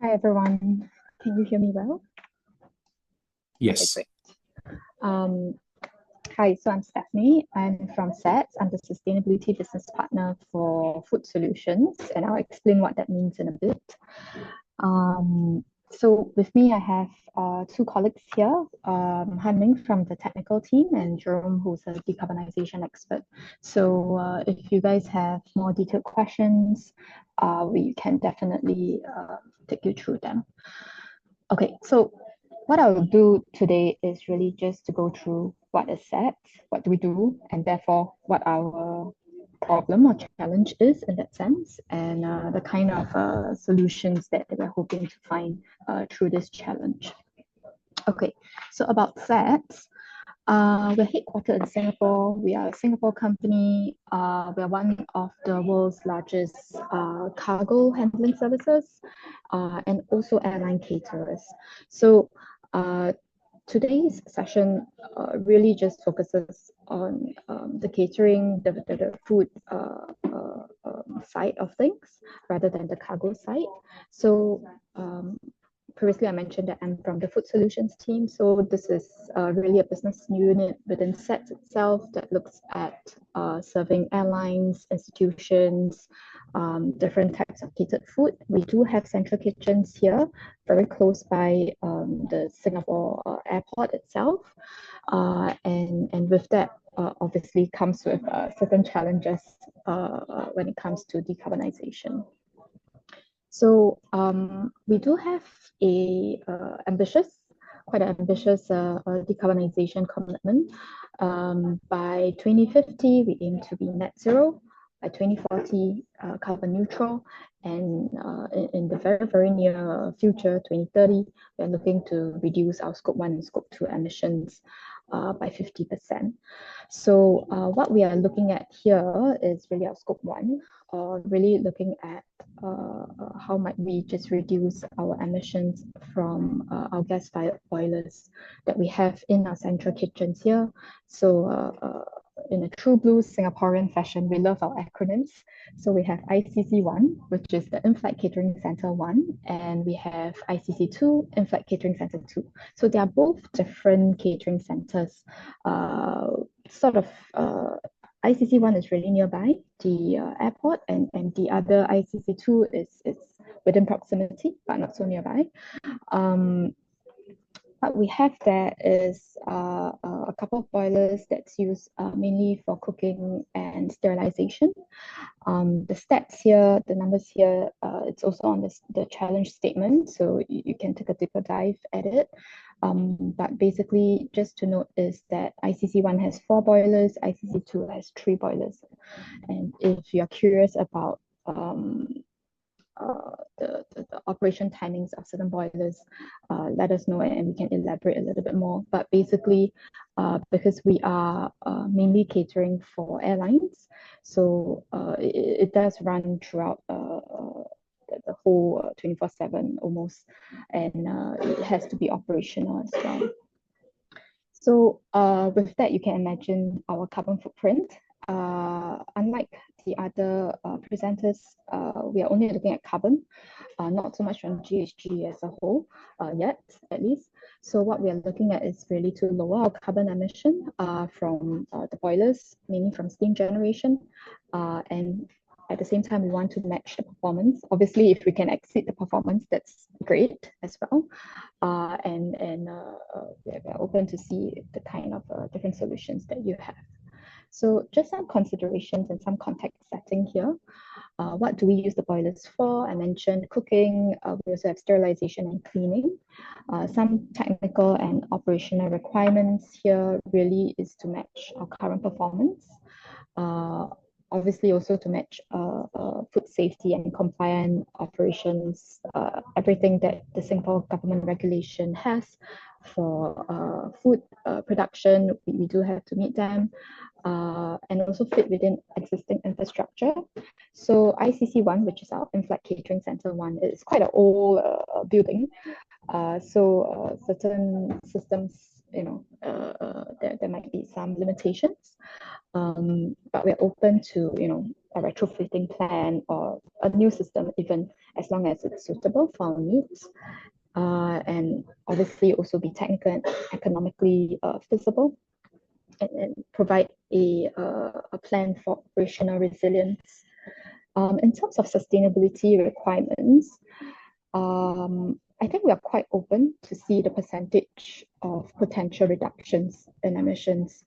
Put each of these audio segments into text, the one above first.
Hi everyone. Can you hear me well? Okay, Yes. great. Um, Hi, so I'm Stephanie. I'm from SETS. I'm the Sustainability Business Partner for Food Solutions, and I'll explain what that means in a bit. So with me, I have two colleagues here, Han Ming from the technical team and Jerome, who's a decarbonization expert. So if you guys have more detailed questions, we can definitely take you through them. Okay, so what I'll do today is really just to go through what is SET, what do we do, and therefore what our problem or challenge is in that sense, and the kind of solutions that we're hoping to find through this challenge. Okay, so about SET, we're headquartered in Singapore. We are a Singapore company. We are one of the world's largest cargo handling services and also airline caterers. So today's session really just focuses on the catering, the food side of things rather than the cargo side. So previously I mentioned that I'm from the food solutions team. So this is really a business unit within SET itself that looks at serving airlines, institutions, different types of catered food. We do have central kitchens here, very close by the Singapore airport itself. And with that, obviously comes with certain challenges when it comes to decarbonization. So we do have a quite an ambitious decarbonization commitment. By 2050, we aim to be net zero. By 2040, carbon neutral. And in the very, very near future, 2030, we're looking to reduce our Scope 1 and Scope 2 emissions by 50%. So what we are looking at here is really our Scope 1, really looking at how might we just reduce our emissions from our gas-fired boilers that we have in our central kitchens here. So in a true blue Singaporean fashion, we love our acronyms. So we have ICC1, which is the In-Flight Catering Center 1, and we have ICC2, In-Flight Catering Center 2. So they are both different catering centers, ICC1 is really nearby the airport, and the other ICC2 is within proximity, but not so nearby. What we have there is a couple of boilers that's used mainly for cooking and sterilization. The stats here, the numbers here, it's also on the challenge statement, so you can take a deeper dive at it. But basically, just to note is that ICC1 has 4 boilers, ICC2 has 3 boilers. And if you're curious about the operation timings of certain boilers, let us know and we can elaborate a little bit more. But basically, because we are mainly catering for airlines, so it does run throughout the whole 24/7 almost, and it has to be operational as well. So with that, you can imagine our carbon footprint. Unlike the other presenters, we are only looking at carbon, not so much on GHG as a whole yet, at least. So what we are looking at is really to lower our carbon emission from the boilers, mainly from steam generation, and at the same time, we want to match the performance. Obviously, if we can exceed the performance, that's great as well. We're open to see the kind of different solutions that you have. So just some considerations and some context setting here. What do we use the boilers for? I mentioned cooking. We also have sterilization and cleaning. Some technical and operational requirements here really is to match our current performance. Obviously also to match food safety and compliant operations, everything that the Singapore government regulation has for food production, we do have to meet them, and also fit within existing infrastructure. So ICC1, which is our In-Flight Catering Center 1, is quite an old building. Certain systems, there might be some limitations, but we're open to a retrofitting plan or a new system, even as long as it's suitable for our needs. And obviously also be technically and economically feasible, and provide a plan for operational resilience. In terms of sustainability requirements, I think we are quite open to see the percentage of potential reductions in emissions.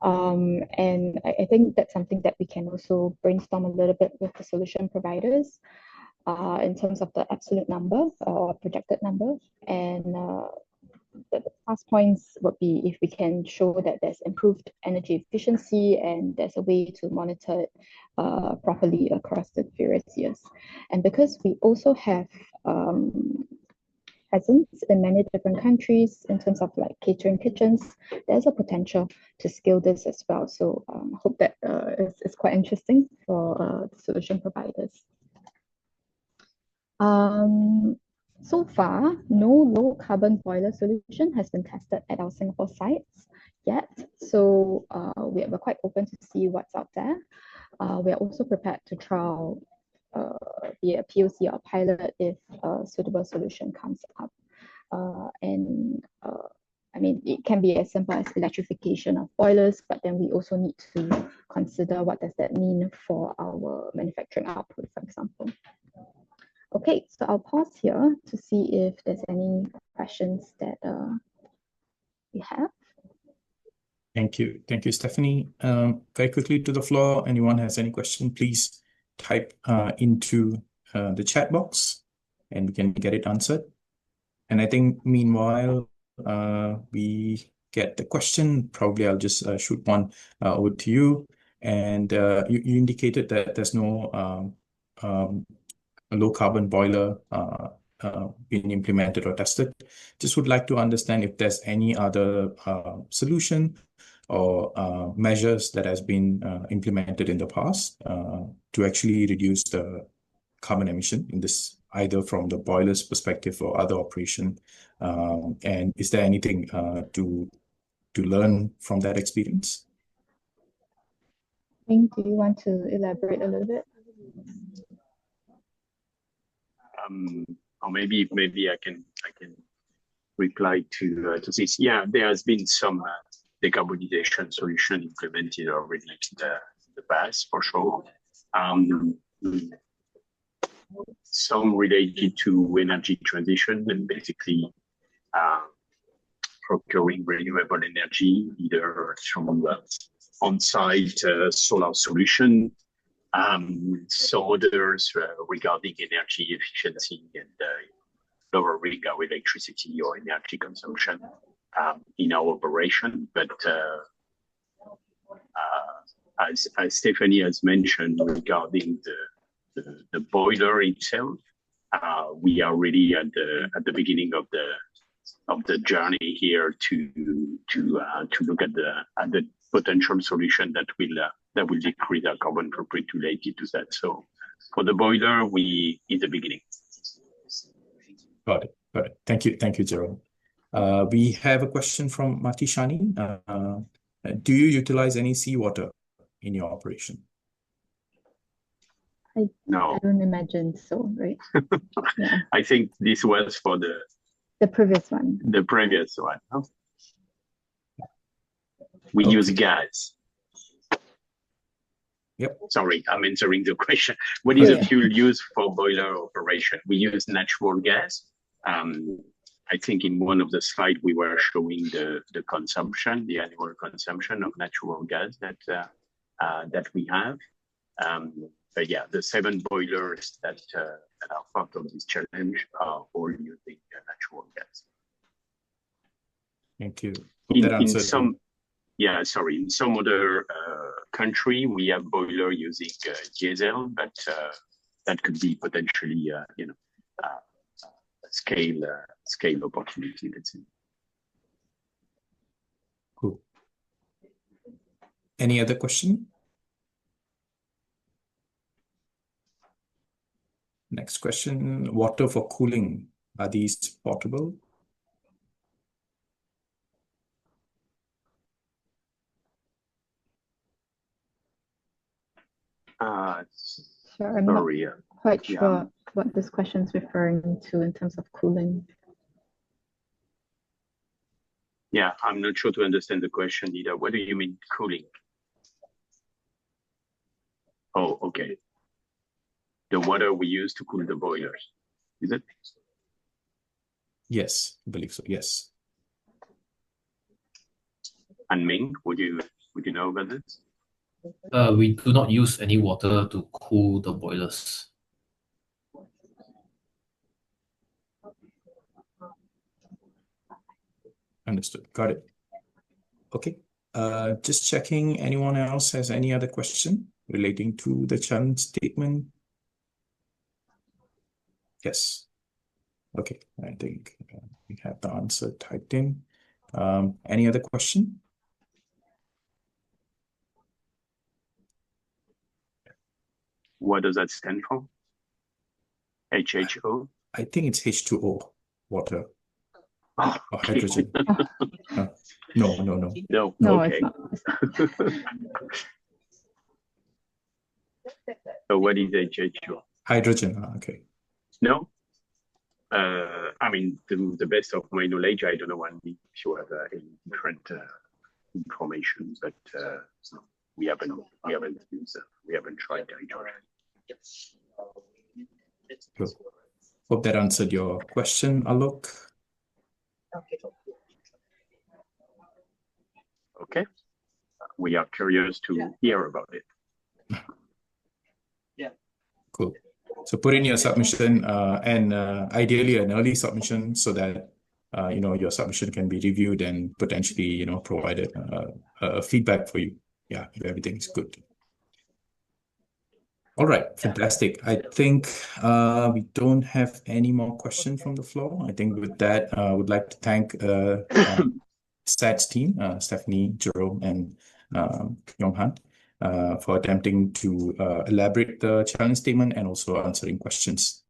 And I think that's something that we can also brainstorm a little bit with the solution providers in terms of the absolute number or projected number. And the plus points would be if we can show that there's improved energy efficiency and there's a way to monitor it properly across the various years. And because we also have presence in many different countries in terms of like catering kitchens, there's a potential to scale this as well. So I hope that is quite interesting for the solution providers. So far, no low carbon boiler solution has been tested at our Singapore sites yet. So we're quite open to see what's out there. We are also prepared to trial be a POC or pilot if a suitable solution comes up. I mean, it can be as simple as electrification of boilers, but then we also need to consider what does that mean for our manufacturing output, for example. Okay, so I'll pause here to see if there's any questions that we have. Thank you, Stephanie. Very quickly to the floor, anyone has any question, please type into the chat box and we can get it answered. And I think meanwhile, we get the question. Probably I'll just shoot one over to you. And you indicated that there's no low carbon boiler being implemented or tested. Just would like to understand if there's any other solution or measures that has been implemented in the past to actually reduce the carbon emission in this, either from the boiler's perspective or other operation. And is there anything to learn from that experience? Ming, do you want to elaborate a little bit? Or maybe I can reply to this. Yeah, there has been some decarbonization solution implemented already in the past, for sure. Some related to energy transition and basically procuring renewable energy, either from on-site solar solution, some others regarding energy efficiency and lowering our electricity or energy consumption in our operation. But as Stephanie has mentioned regarding the boiler itself, we are really at the beginning of the journey here to look at the potential solution that will decrease our carbon footprint related to that. So for the boiler, in the beginning. Got it. Thank you, Jerome. We have a question from Mati Shani. Do you utilize any seawater in your operation? No. I don't imagine so, right? Yeah. I think this was for the previous one. The previous one. Huh? We use gas. Yep. Sorry, I'm answering the question. What is the fuel used for boiler operation? We use natural gas. I think in one of the slides we were showing the consumption, the annual consumption of natural gas that we have. But yeah, the 7 boilers that are part of this challenge are all using natural gas. Thank you. In some other country we have boiler using diesel, but that could be potentially a scale opportunity, let's say. Cool. Any other question? Next question, water for cooling. Are these portable? Sure, I'm not Sorry. quite yeah. sure what this question is referring to in terms of cooling. Yeah, I'm not sure to understand the question either. What do you mean cooling? Oh, okay. The water we use to cool the boilers, is it? Yes, I believe so. Yes. And Ming, would you know about this? We do not use any water to cool the boilers. Understood. Got it. Okay. Just checking, anyone else has any other question relating to the challenge statement? Yes. Okay, I think we have the answer typed in. Any other question? What does that stand for? HHO? I think it's H2O, water Oh, or okay. hydrogen. No. No, No, okay. it's not. So what is HHO? Hydrogen, okay. No? I mean, to the best of my knowledge, I don't know if you have any different information, but we haven't used, we haven't tried hydrogen. Good. Hope that answered your question, Alok. Okay. We are curious to hear about it. Cool. So put in your submission and ideally an early submission so that your submission can be reviewed and potentially provided feedback for you. Yeah, if everything's good. All right, fantastic. I think we don't have any more questions from the floor. I think with that, I would like to thank SATS team, Stephanie, Jerome, and Yong Han, for attempting to elaborate the challenge statement and also answering questions.